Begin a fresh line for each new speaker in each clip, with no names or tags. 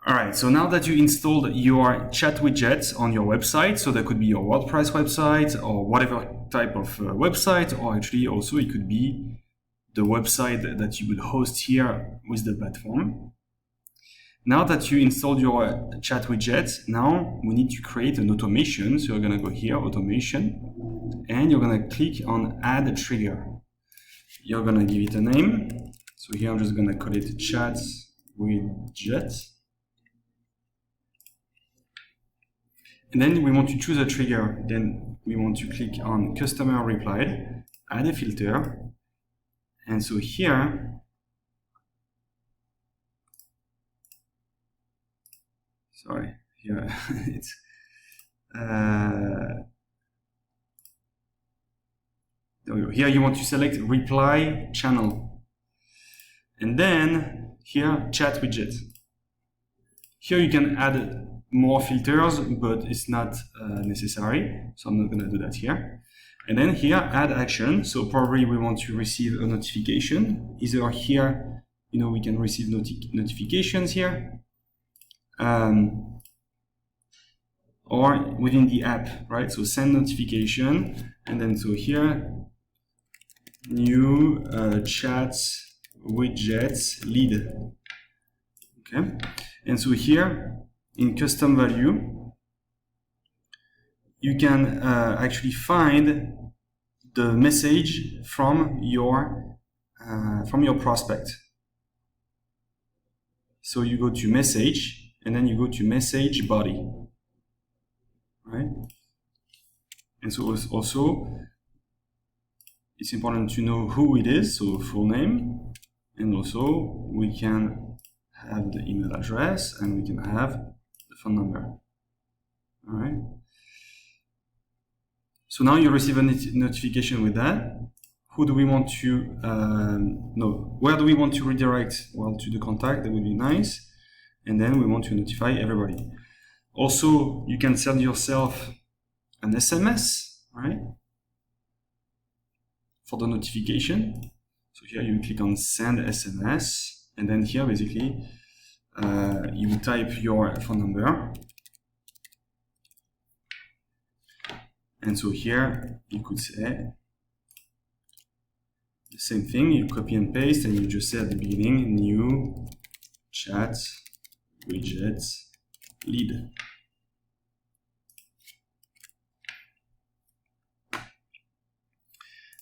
All right, so now that you installed your chat widgets on your website, so that could be your WordPress website or whatever type of website, or actually also it could be the website that you would host here with the platform. Now that you installed your chat widgets, now we need to create an automation. So you're gonna go here, automation, and you're gonna click on add a trigger. You're gonna give it a name. So here I'm just gonna call it chat widget. And then we want to choose a trigger. Then we want to click on customer replied, add a filter. And so here, sorry, here it's there we go. Here you want to select reply channel, and then here chat widget. Here you can add more filters, but it's not necessary, so I'm not going to do that here. And then here add action. So probably we want to receive a notification. Either here, we can receive notifications here. Or within the app, right? So send notification, and then so here, new chat widgets lead. Okay, and so here in custom value, you can actually find the message from your prospect. So you go to message, and then you go to message body, right? And so also it's important to know who it is, so full name, and also we can have the email address and we can have the phone number. All right. So now you receive a notification with that. Who do we want to know? Where do we want to redirect? Well, to the contact, that would be nice. And then we want to notify everybody. Also, you can send yourself an SMS, right? For the notification. So here you click on send SMS, and then here basically you type your phone number. And so here you could say the same thing, you copy and paste, and you just say at the beginning, new chat widget lead.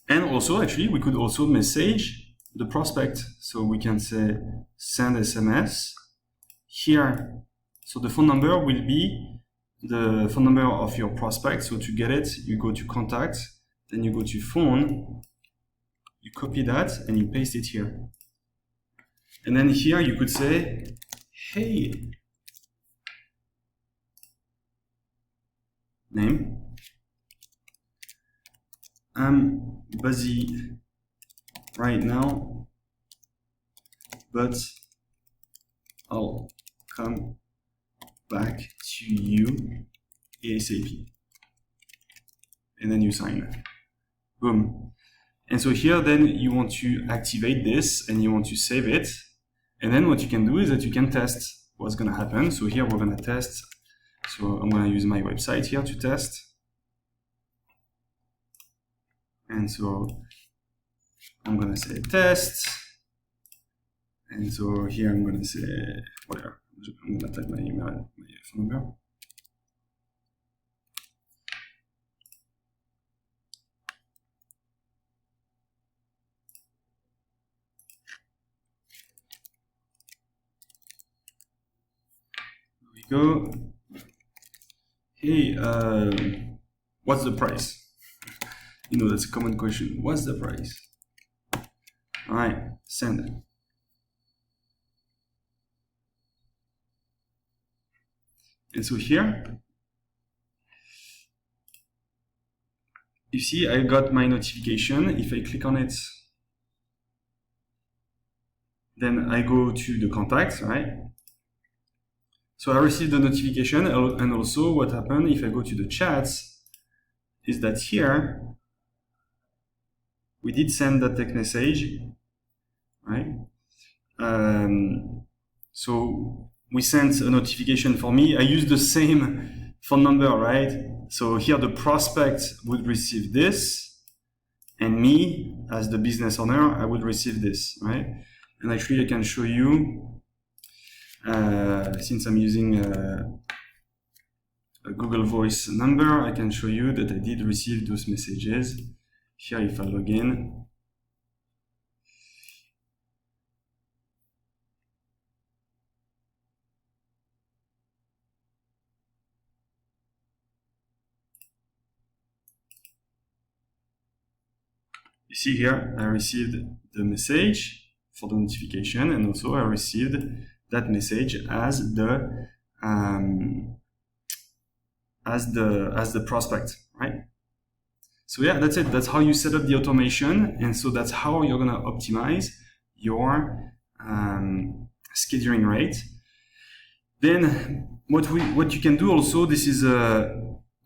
And also, actually, we could also message the prospect. So we can say send SMS here. So the phone number will be the phone number of your prospect. So to get it, you go to contact, then you go to phone, you copy that and you paste it here. And then here you could say, hey, name. I'm busy right now, but I'll come back to you ASAP. And then you sign. Boom. And so here then you want to activate this and you want to save it. And then what you can do is that you can test what's going to happen. So here we're going to test. So I'm going to use my website here to test. And so I'm going to say test. And so here I'm going to say whatever. I'm going to type my email, my phone number. There we go. Hey, what's the price? That's a common question. What's the price? All right, send it. And so here, you see I got my notification. If I click on it, then I go to the contacts, right? So I received the notification, and also what happened if I go to the chats is that here, we did send that text message, right? So we sent a notification for me. I use the same phone number, right? So here the prospect would receive this, and me, as the business owner, I would receive this, right? And actually I can show you, since I'm using a Google Voice number, I can show you that I did receive those messages. Here, if I log in, you see here, I received the message for the notification, and also I received that message as the prospect, right? So yeah, that's it. That's how you set up the automation, and so that's how you're gonna optimize your scheduling rate. Then what you can do also, this is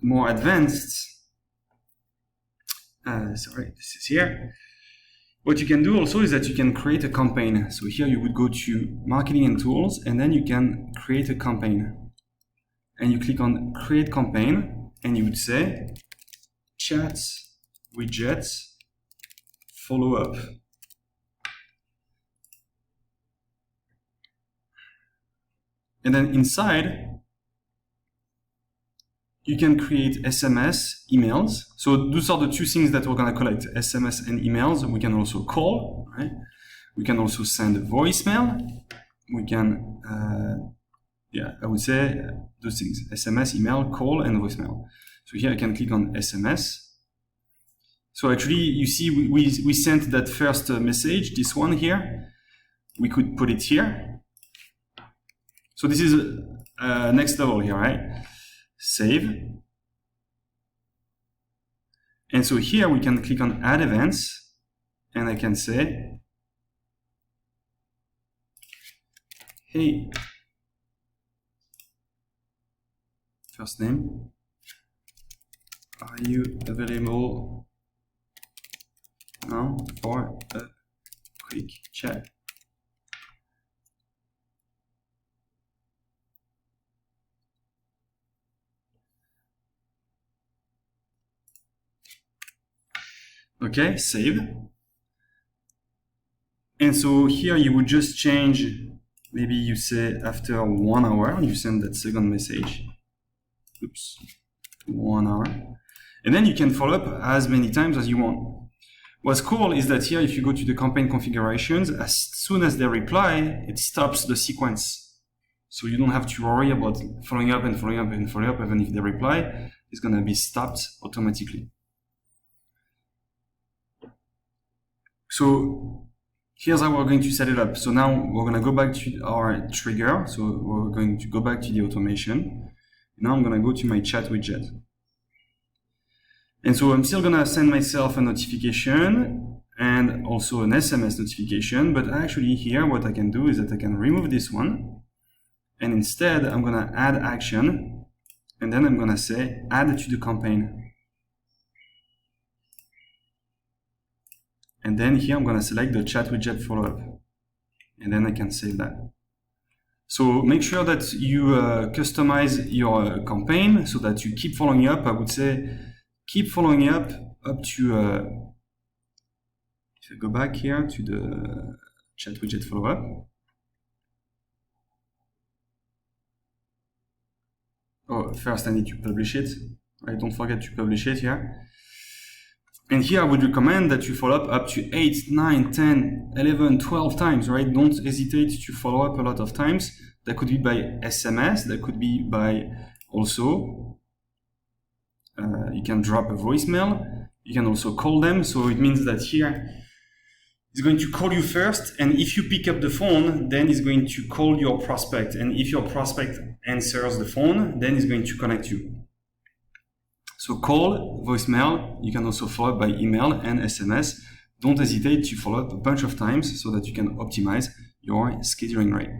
more advanced. Sorry, this is here. What you can do also is that you can create a campaign. So here you would go to Marketing and Tools, and then you can create a campaign. And you click on Create Campaign, and you would say Chat Widgets Follow-up. And then inside, you can create SMS, emails. So those are the two things that we're gonna collect, SMS and emails. We can also call, right? We can also send a voicemail. We can, I would say those things, SMS, email, call, and voicemail. So here I can click on SMS. So actually, you see, we sent that first message, this one here. We could put it here. So this is next level here, right? Save. And so here we can click on Add Events, and I can say, hey, first name, are you available now for a quick chat? Okay, save. And so here you would just change, maybe you say after 1 hour, you send that second message. Oops, 1 hour. And then you can follow up as many times as you want. What's cool is that here, if you go to the campaign configurations, as soon as they reply, it stops the sequence. So you don't have to worry about following up and following up and following up. Even if they reply, it's gonna be stopped automatically. So here's how we're going to set it up. So now we're going to go back to our trigger. So we're going to go back to the automation. Now I'm going to go to my chat widget. And so I'm still going to send myself a notification and also an SMS notification. But actually here, what I can do is that I can remove this one. And instead, I'm going to add action. And then I'm going to say add to the campaign. And then here I'm going to select the chat widget follow-up. And then I can save that. So make sure that you customize your campaign so that you keep following up. I would say keep following up to, if I go back here to the chat widget follow-up. Oh, first I need to publish it. Right, don't forget to publish it here. And here I would recommend that you follow up to 8, 9, 10, 11, 12 times, right? Don't hesitate to follow up a lot of times. That could be by SMS, that could be by also, you can drop a voicemail, you can also call them. So it means that here, it's going to call you first, and if you pick up the phone, then it's going to call your prospect. And if your prospect answers the phone, then it's going to connect you. So call, voicemail, you can also follow up by email and SMS. Don't hesitate to follow up a bunch of times so that you can optimize your scheduling rate.